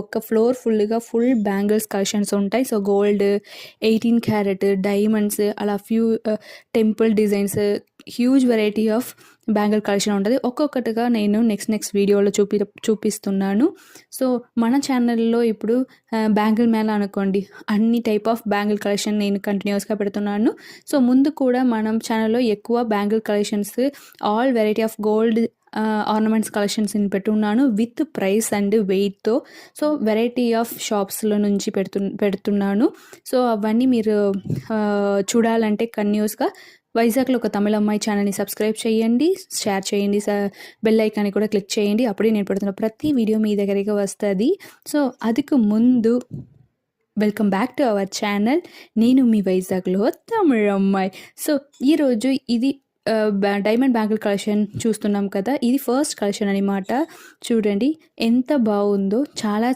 ఒక్క floor full bangles collections ఉంటాయి. So gold, 18 carrot, diamonds, అలా temple designs, huge variety of bangle collection ఉంటుంది. ఒక్కొక్కటిగా నేను నెక్స్ట్ వీడియోలో చూపిస్తున్నాను. సో మన ఛానల్లో ఇప్పుడు బ్యాంగిల్ మేళ అనుకోండి, అన్ని టైప్ ఆఫ్ బ్యాంగిల్ కలెక్షన్ నేను కంటిన్యూస్గా పెడుతున్నాను. సో ముందు కూడా మనం ఛానల్లో ఎక్కువ bangle collections, all variety of gold ornaments collections నేను పెట్టున్నాను విత్ ప్రైస్ అండ్ వెయిట్తో. సో వెరైటీ ఆఫ్ షాప్స్లో నుంచి పెడుతున్నాను. సో అవన్నీ మీరు చూడాలంటే కంటిన్యూస్గా వైజాగ్లో ఒక తమిళ అమ్మాయి ఛానల్ని సబ్స్క్రైబ్ చేయండి, షేర్ చేయండి, బెల్ ఐకాన్ని కూడా క్లిక్ చేయండి. అప్పుడే నేను పెడుతున్న ప్రతి వీడియో మీ దగ్గరికి వస్తుంది. సో అదికు ముందు welcome back to our channel. నేను మీ వైజాగ్లో తమిళ అమ్మాయి. సో ఈరోజు ఇది డైమండ్ బ్యాంగిల్ కలెక్షన్ చూస్తున్నాం కదా, ఇది ఫస్ట్ కలెక్షన్ అనమాట. చూడండి ఎంత బాగుందో, చాలా